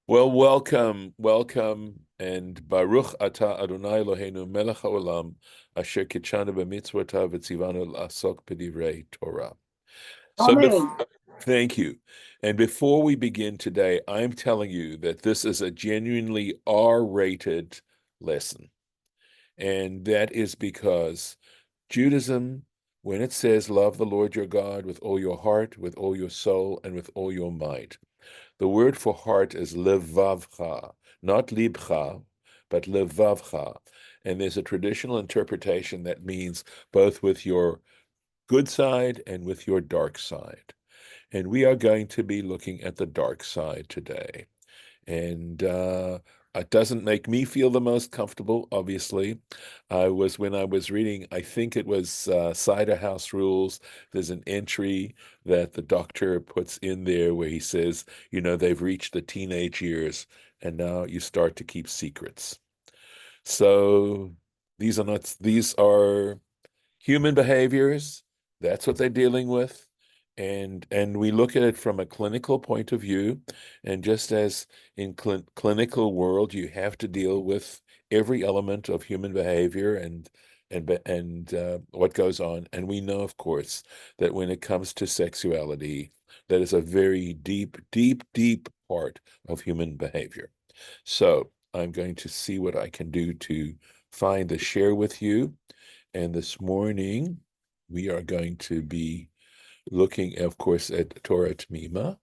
Well, welcome, and Baruch Ata Adonai Eloheinu Melech HaOlam Asher Kitshanu b'mitzvotav v'tzivanu l'asok b'divrei Torah. So, Amen. thank you. And before we begin today, I'm telling you that this is a genuinely R-rated lesson, and that is because Judaism, when it says love the Lord your God with all your heart, with all your soul, and with all your might. The word for heart is levavcha, not libcha, but levavcha. And there's a traditional interpretation that means both with your good side and with your dark side. And we are going to be looking at the dark side today. And it doesn't make me feel the most comfortable, obviously. When I was reading, I think it was Cider House Rules, there's an entry that the doctor puts in there where he says, they've reached the teenage years and now you start to keep secrets. So these are human behaviors. That's what they're dealing with. And we look at it from a clinical point of view. And just as in clinical world, you have to deal with every element of human behavior and what goes on. And we know, of course, that when it comes to sexuality, that is a very deep, deep, deep part of human behavior. So I'm going to see what I can do to find the share with you. And this morning, we are going to be looking, of course, at Torah Temimah.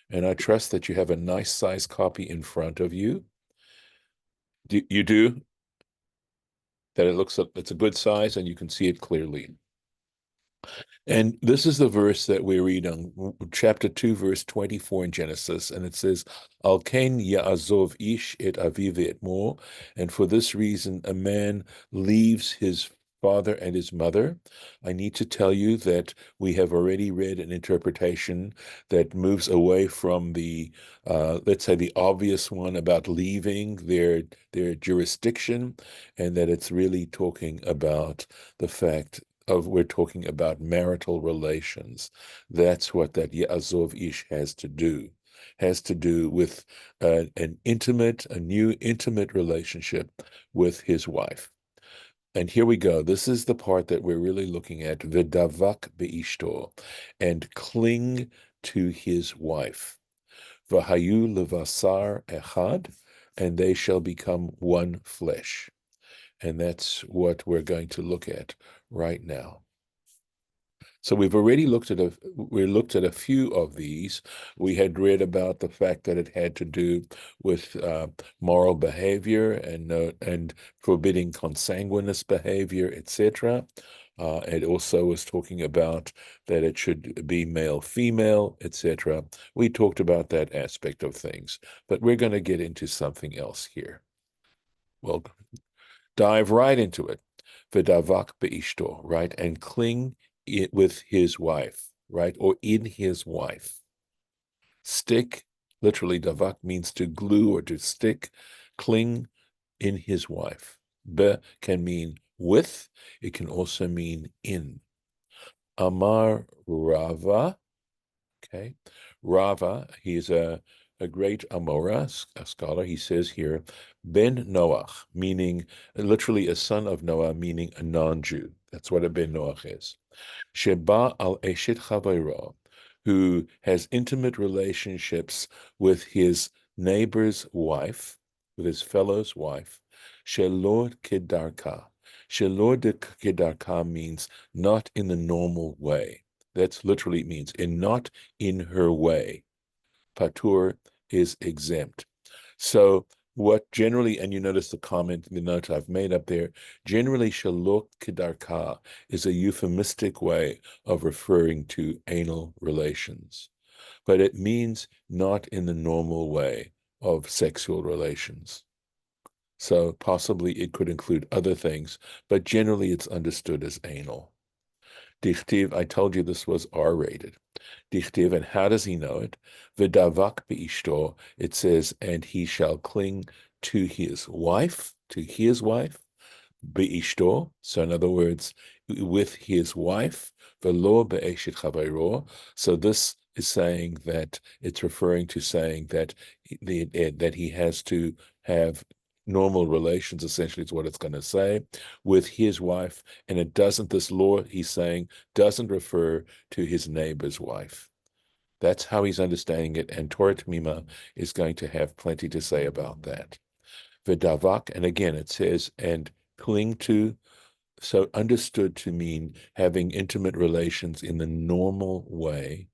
And I trust that you have a nice size copy in front of you. You do? That it's a good size and you can see it clearly. And this is the verse that we read on chapter 2, verse 24 in Genesis. And it says, Al ken ya'azov ish et aviv et mo. And for this reason, a man leaves his father and his mother. I need to tell you that we have already read an interpretation that moves away from let's say, the obvious one about leaving their jurisdiction, and that it's really talking about the fact we're talking about marital relations. That's what that Ya'azov Ish has to do with a new intimate relationship with his wife. And here we go. This is the part that we're really looking at, ודבק באשתו, and cling to his wife. והיו לבשר אחד, and they shall become one flesh. And that's what we're going to look at right now. So we've already looked at a few of these. We had read about the fact that it had to do with moral behavior and forbidding consanguineous behavior, etc. It also was talking about that it should be male, female, etc. We talked about that aspect of things, but we're going to get into something else here. Well, dive right into it. ודבק באשתו, right? And cling with his wife, right? Or in his wife. Stick, literally, davak means to glue or to stick. Cling in his wife. Be can mean with. It can also mean in. Amar Rava, okay? Rava, he's a great Amora, a scholar. He says here, Ben Noach, meaning literally a son of Noah, meaning a non-Jew. That's what a Ben Noach is. Sheba al Eshet Chavayro, who has intimate relationships with his neighbor's wife, with his fellow's wife. Shelor Kedarka. Shelor Kedarka means not in the normal way. That's literally means not in her way. Patur is exempt. So what generally, and you notice the note I've made up there, generally shalok kedarka is a euphemistic way of referring to anal relations, but it means not in the normal way of sexual relations. So possibly it could include other things, but generally it's understood as anal. Dichtiv, I told you this was R-rated. Dichtiv, and how does he know it? V'davak beishto, it says, and he shall cling to his wife, beishto, so in other words, with his wife, v'lo be'eshet chavayro, so this is saying that it's referring to saying that that he has to have normal relations, essentially is what it's going to say, with his wife. And it doesn't, this law, he's saying, doesn't refer to his neighbor's wife. That's how he's understanding it. And Torah Temimah is going to have plenty to say about that. Vodavak, and again, it says, and cling to, so understood to mean having intimate relations in the normal way.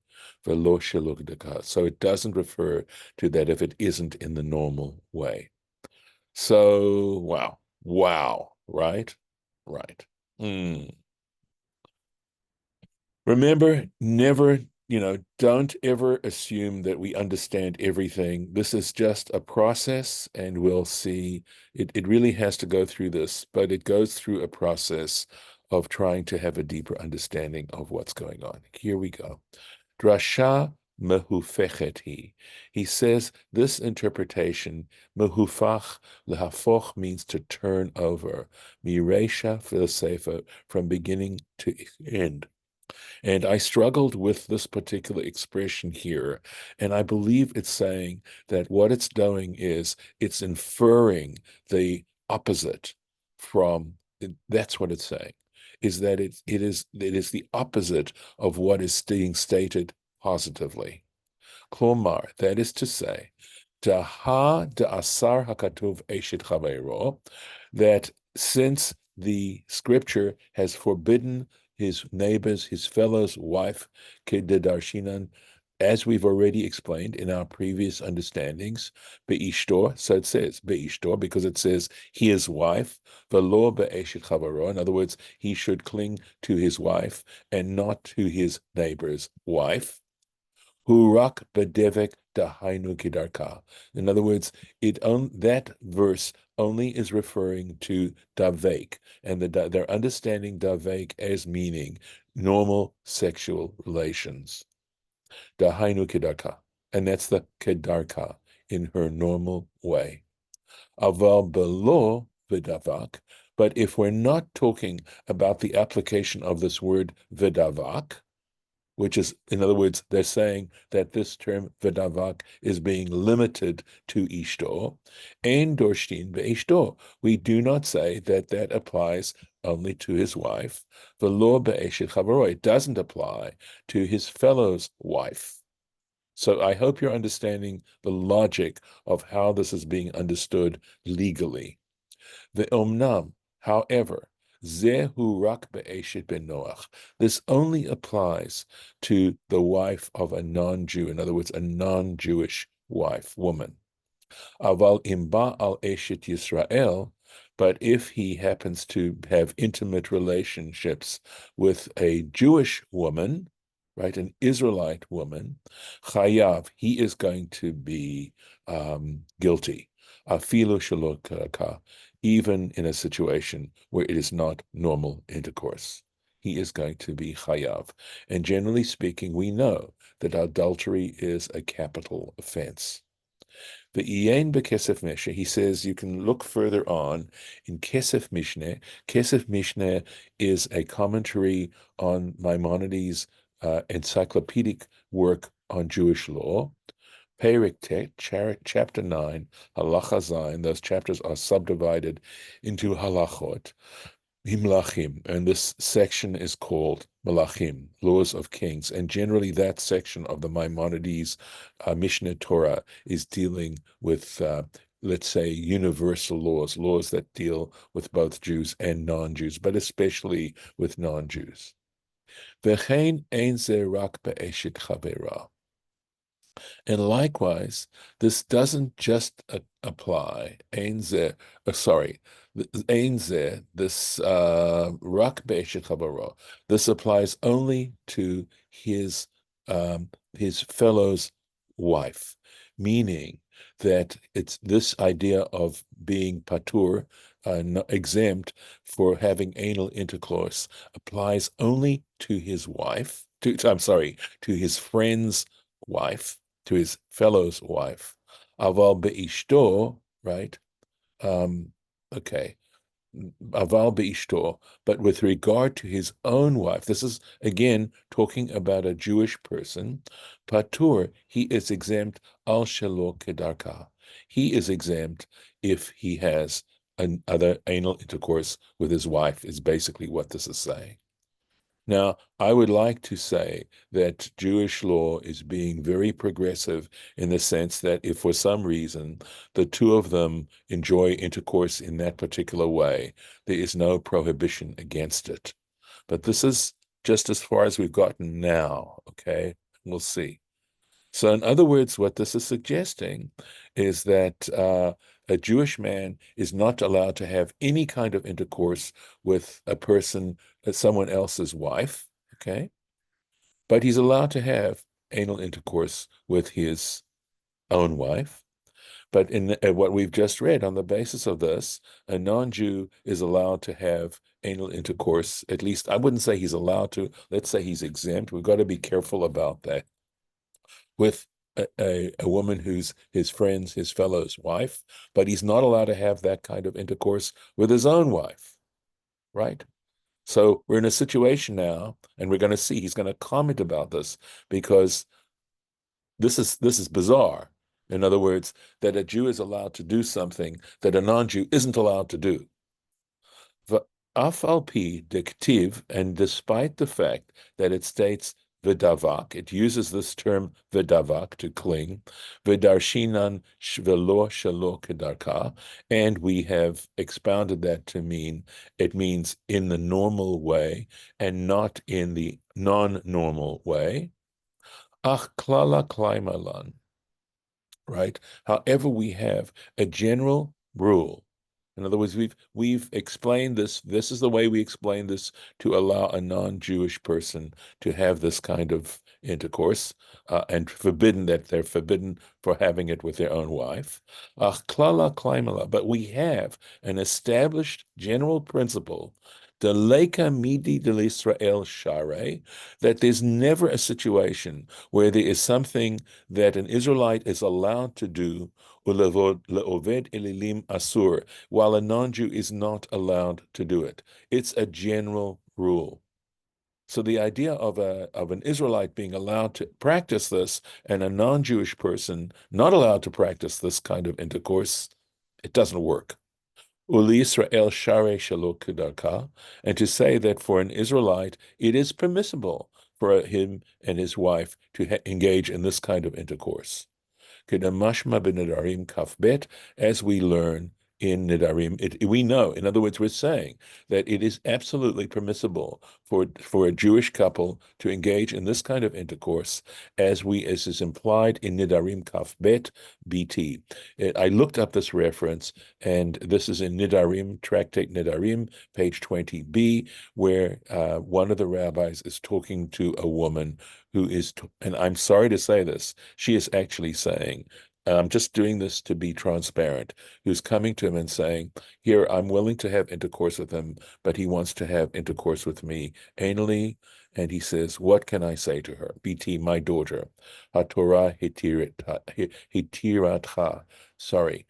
Velo shelugdaka. So it doesn't refer to that if it isn't in the normal way. So, wow, right? Right. Remember, never, don't ever assume that we understand everything. This is just a process, and we'll see. It really has to go through this, but it goes through a process of trying to have a deeper understanding of what's going on. Here we go. Drasha mehufechet. He says this interpretation, mehufach, lehafoch, means to turn over. Miresha filosefa, from beginning to end. And I struggled with this particular expression here. And I believe it's saying that what it's doing is it's inferring the opposite from, that's what it's saying, is that it is the opposite of what is being stated positively. Klomar, that is to say, Daha da'asar hakatuv eshit chaveiro, that since the scripture has forbidden his neighbor's, his fellow's wife, kededarshinan, as we've already explained in our previous understandings, be'ishtor, so it says be'ishtor because it says his wife, velo be'eshit chavaro, in other words, he should cling to his wife and not to his neighbor's wife. Hurak bedevek dahainu kidarka. In other words, that verse only is referring to davek, and they're understanding davek as meaning normal sexual relations. Dahainu kidarka, and that's the kedarka in her normal way. Aval belo vidavak, but if we're not talking about the application of this word vidavak, which is, in other words, they're saying that this term vodavak is being limited to ishto, and dorshtin be'ishto. We do not say that that applies only to his wife. Velo be'eshet chavaro, it doesn't apply to his fellow's wife. So I hope you're understanding the logic of how this is being understood legally. The omnam, however, Zehu rak be'eshet ben Noach. This only applies to the wife of a non-Jew, in other words, a non-Jewish wife, woman. Aval imba al eshet Yisrael, but if he happens to have intimate relationships with a Jewish woman, right, an Israelite woman, chayav, he is going to be guilty. Afilu shelo ka, even in a situation where it is not normal intercourse. He is going to be chayav. And generally speaking, we know that adultery is a capital offense. The Iyen beKesef Mishneh, he says you can look further on in Kesef Mishneh. Kesef Mishneh is a commentary on Maimonides' encyclopedic work on Jewish law. Perik Tet, chapter 9, Halacha Zayin. Those chapters are subdivided into halachot, Himlachim, and this section is called Malachim, Laws of Kings. And generally, that section of the Maimonides Mishneh Torah is dealing with, let's say, universal laws, laws that deal with both Jews and non-Jews, but especially with non-Jews. V'chein ein ze rak be'eshet chavera. And likewise, this doesn't just apply, ein ze, sorry, ein ze, this rak be'eshet chavera, this applies only to his fellow's wife, meaning that it's this idea of being patur, exempt for having anal intercourse, applies only to his wife, to his friend's wife, to his fellow's wife. Aval be'ishto, right? Okay. aval beishto, but with regard to his own wife, this is again talking about a Jewish person, patur, he is exempt al shelo kedarka. He is exempt if he has another anal intercourse with his wife, is basically what this is saying. Now, I would like to say that Jewish law is being very progressive in the sense that if for some reason the two of them enjoy intercourse in that particular way, there is no prohibition against it. But this is just as far as we've gotten now, okay? We'll see. So, in other words, what this is suggesting is that a Jewish man is not allowed to have any kind of intercourse with a person, someone else's wife, okay? But he's allowed to have anal intercourse with his own wife. But in what we've just read, on the basis of this, a non-Jew is allowed to have anal intercourse. At least I wouldn't say he's allowed to. Let's say he's exempt. We've got to be careful about that. With a woman who's his friend's, his fellow's wife, but he's not allowed to have that kind of intercourse with his own wife, right? So we're in a situation now, and we're going to see, he's going to comment about this because this is bizarre. In other words, that a Jew is allowed to do something that a non-Jew isn't allowed to do. Af al pi diktiv, and despite the fact that it states ודבק, it uses this term ודבק to cling, v'darshinan velo shelo kedarka, and we have expounded that to mean it means in the normal way and not in the non-normal way. Ach klala klaimalan, right? However, we have a general rule. In other words, we've explained this. This is the way we explain this to allow a non-Jewish person to have this kind of intercourse, and they're forbidden for having it with their own wife. Klala klaimala, but we have an established general principle, the leka midi del Israel share, that there's never a situation where there is something that an Israelite is allowed to do, leoved elilim asur, while a non-Jew is not allowed to do it. It's a general rule. So the idea of an Israelite being allowed to practice this and a non-Jewish person not allowed to practice this kind of intercourse, it doesn't work. Uli Israel share shelo kedarka, and to say that for an Israelite it is permissible for him and his wife to engage in this kind of intercourse. Kedamashma b'nedarim kaf bet, as we learn in Nedarim, we know, in other words, we're saying that it is absolutely permissible for a Jewish couple to engage in this kind of intercourse, as is implied in Nedarim Kaf Bet BT. I looked up this reference, and this is in Nedarim, Tractate Nedarim, page 20b, where one of the rabbis is talking to a woman who is, and I'm sorry to say this, she is actually saying, I'm just doing this to be transparent, who's coming to him and saying, here, I'm willing to have intercourse with him, but he wants to have intercourse with me anally. And he says, what can I say to her? BT, my daughter. HaTorah hitiratcha. Sorry,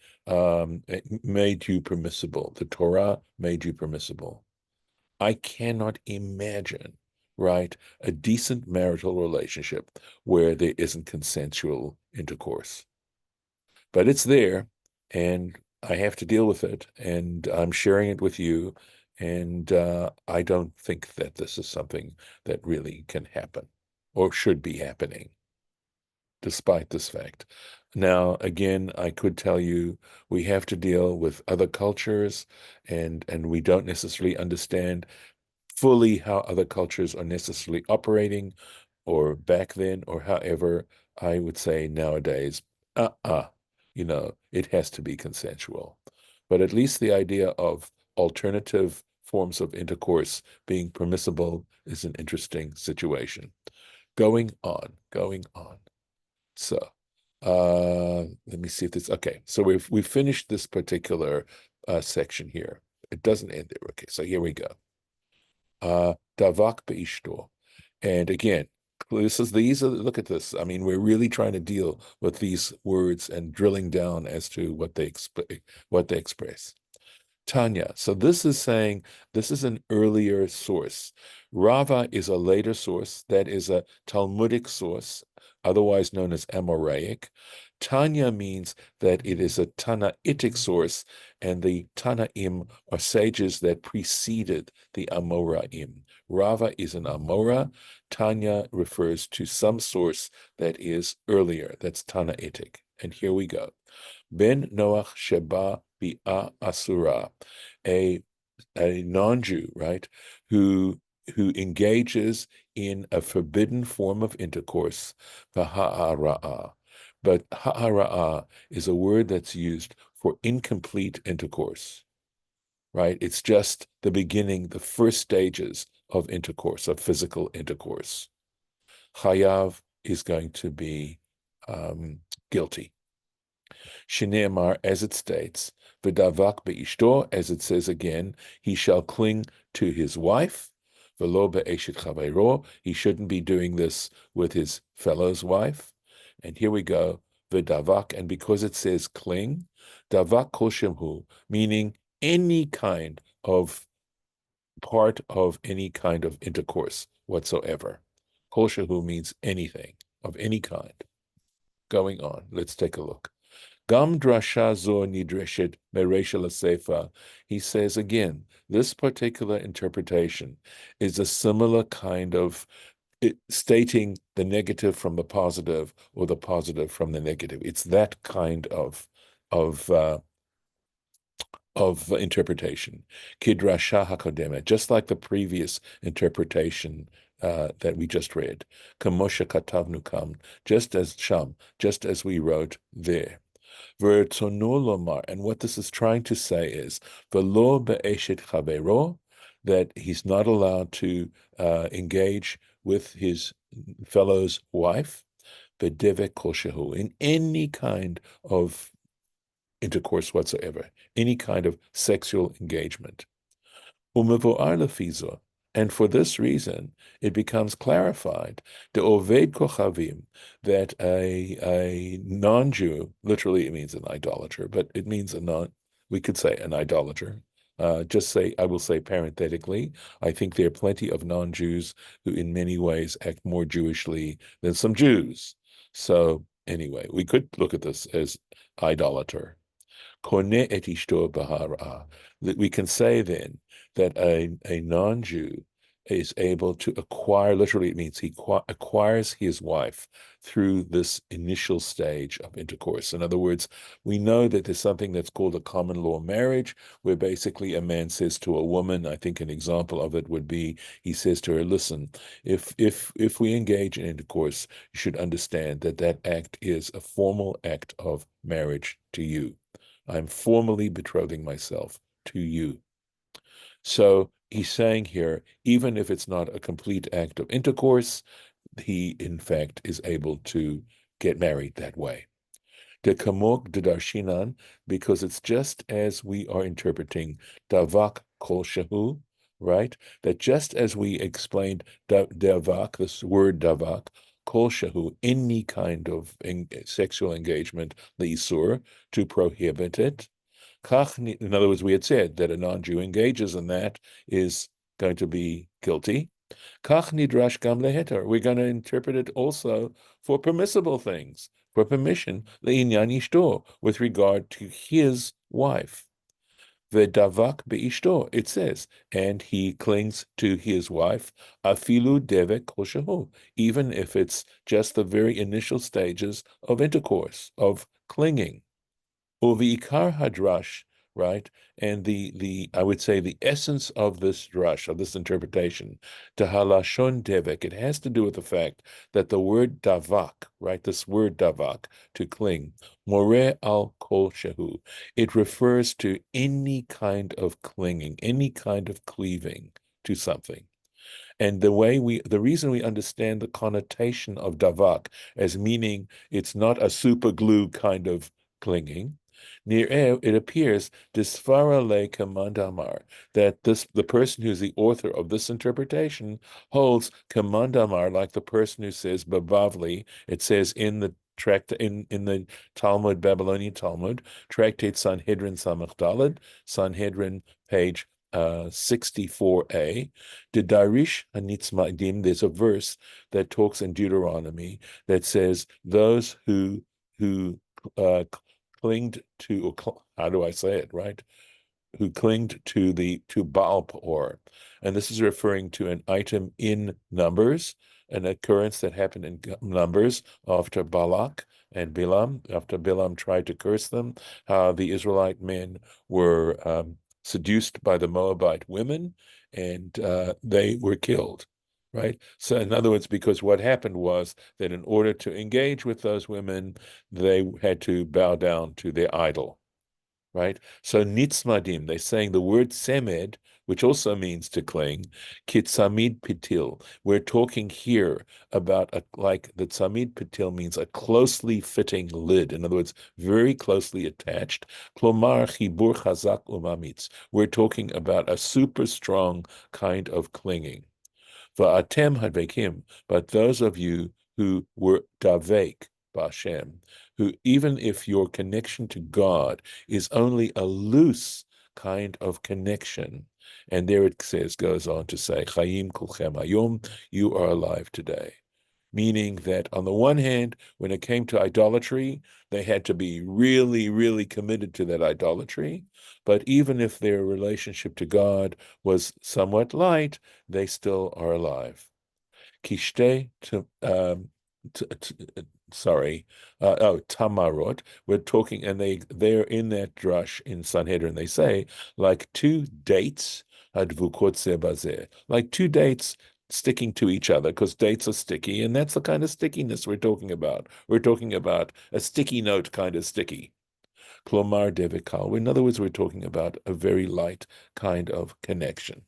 made you permissible. The Torah made you permissible. I cannot imagine, right, a decent marital relationship where there isn't consensual intercourse. But it's there, and I have to deal with it, and I'm sharing it with you, and I don't think that this is something that really can happen or should be happening, despite this fact. Now, again, I could tell you we have to deal with other cultures, and we don't necessarily understand fully how other cultures are necessarily operating, or back then, or however. I would say nowadays, it has to be consensual. But at least the idea of alternative forms of intercourse being permissible is an interesting situation. Going on. So, let me see if this, okay. So we've finished this particular section here. It doesn't end there. Okay, so here we go. Vodvak באשתו. And again, look at this. I mean, we're really trying to deal with these words and drilling down as to what they express. Tanya. So this is saying this is an earlier source. Rava is a later source. That is a Talmudic source, otherwise known as Amoraic. Tanya means that it is a Tanaitic source, and the Tanaim are sages that preceded the Amoraim. Rava is an Amora. Tanya refers to some source that is earlier, that's Tanaitic. And here we go. Ben Noach Sheba Bi'a Asura, a non-Jew, right, who engages in a forbidden form of intercourse, ha'ara'ah. But ha'ara'ah is a word that's used for incomplete intercourse, right? It's just the beginning, the first stages of intercourse, of physical intercourse. Chayav is going to be guilty. Shneimar, as it states, ודבק באשתו, as it says again, he shall cling to his wife, ולא באשת חברו, he shouldn't be doing this with his fellow's wife. And here we go, ודבק, and because it says cling, דבק כל שמהו, meaning any kind of part of any kind of intercourse whatsoever. Kol shehu means anything, of any kind. Going on, let's take a look. Gam drasha zo nidreshet meresha l'sefa. He says again, this particular interpretation is a similar kind of stating the negative from the positive or the positive from the negative. It's that kind of interpretation. Kidrasha hakodema, just like the previous interpretation that we just read. Kamosha katavnu kam, just as we wrote there. And what this is trying to say is, v'lo be'eshet chavero, that he's not allowed to engage with his fellow's wife, ודבק kol shehu, in any kind of intercourse whatsoever, any kind of sexual engagement. Umevo'ar lefizo, and for this reason, it becomes clarified, the oved kochavim, that a non-Jew, literally it means an idolater, but it means we could say an idolater. I will say parenthetically, I think there are plenty of non-Jews who in many ways act more Jewishly than some Jews. So anyway, we could look at this as idolater. Koneh et ishto b'hara'ah. That we can say then that a non-Jew is able to acquire, literally it means he acquires his wife through this initial stage of intercourse. In other words, we know that there's something that's called a common law marriage, where basically a man says to a woman, I think an example of it would be, he says to her, listen, if we engage in intercourse, you should understand that that act is a formal act of marriage to you. I'm formally betrothing myself to you. So he's saying here, even if it's not a complete act of intercourse, he in fact is able to get married that way. De kamok de darshinan, because it's just as we are interpreting davak kol shehu, right? That just as we explained davak, this word davak, kol shehu, any kind of sexual engagement, the isur, to prohibit it. In other words, we had said that a non-Jew engages in that is going to be guilty. Kach nidrash gam leheter. We're going to interpret it also for permissible things, for permission, le'inyan ishto, with regard to his wife. ודבק באשתו, it says, and he clings to his wife, afilu devek kol shehu, even if it's just the very initial stages of intercourse, of clinging. Uvikar hadrash, right? And the I would say the essence of this drush, of this interpretation, tahalashon devek, it has to do with the fact that the word davak, right? This word davak, to cling, more al kol shehu, it refers to any kind of clinging, any kind of cleaving to something. And the reason we understand the connotation of davak as meaning it's not a super glue kind of clinging, it appears disfara le kamandamar, that the person who's the author of this interpretation holds kamandamar, like the person who says babavli. It says in the in the Talmud, Babylonian Talmud, Tractate Sanhedrin Samach Daled, Sanhedrin page 64a, the Darish Hanitzmadim, there's a verse that talks in Deuteronomy that says those who uh, clinged to, how do I say it, right? Who clinged to Baal Peor. And this is referring to an item in Numbers, an occurrence that happened in Numbers after Balak and Bilam, after Bilam tried to curse them, how the Israelite men were seduced by the Moabite women, and they were killed, right? So in other words, because what happened was that in order to engage with those women, they had to bow down to their idol, right? So nitzmadim, they're saying the word semed, which also means to cling, kitsamid pitil. We're talking here about like the tzamid pitil means a closely fitting lid. In other words, very closely attached. Klomar chibur chazak umamitz. We're talking about a super strong kind of clinging. Va'atem hadvekim, but those of you who were davek b'Hashem, who even if your connection to God is only a loose kind of connection, and there it says, goes on to say, Chayim kulchem hayom, you are alive today. Meaning that on the one hand, when it came to idolatry, they had to be really, really committed to that idolatry. But even if their relationship to God was somewhat light, they still are alive. Kishte tamarot. We're talking, and they're in that drush in Sanhedrin. They say like two dates advukot ze bazeh, like two dates sticking to each other, because dates are sticky, and that's the kind of stickiness we're talking about. We're talking about a sticky note kind of sticky. Klomar devikal. In other words, we're talking about a very light kind of connection.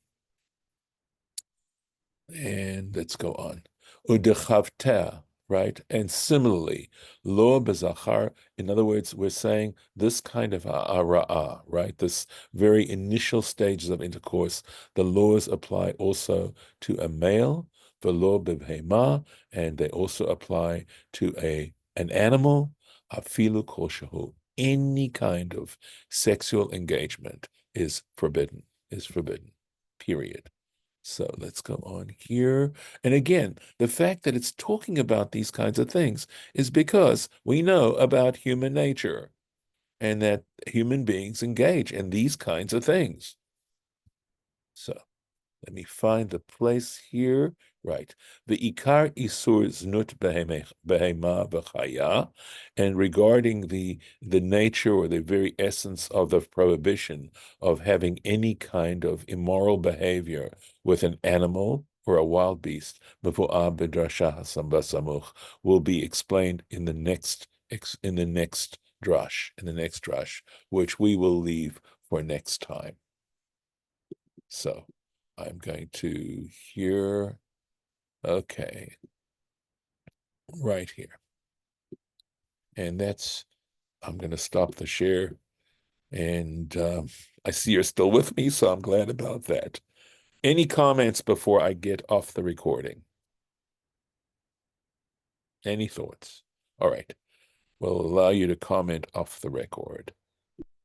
And let's go on. Udechavtea, right? And similarly, lo bezachar, in other words, we're saying this kind of ara'ah, right? This very initial stages of intercourse, the laws apply also to a male, velo bebhema, and they also apply to an animal, afilu koshahu. Any kind of sexual engagement is forbidden, period. So let's go on here. And again, the fact that it's talking about these kinds of things is because we know about human nature and that human beings engage in these kinds of things. So let me find the place here. Right. The ikar isur znut behema v'chaya, and regarding the nature or the very essence of the prohibition of having any kind of immoral behavior with an animal or a wild beast, mevu'ah b'drasha hasam basamuch, will be explained in the next drush, which we will leave for next time. So I'm going to here, okay, right here. And I'm going to stop the share. And I see you're still with me, so I'm glad about that. Any comments before I get off the recording? Any thoughts? All right. We'll allow you to comment off the record.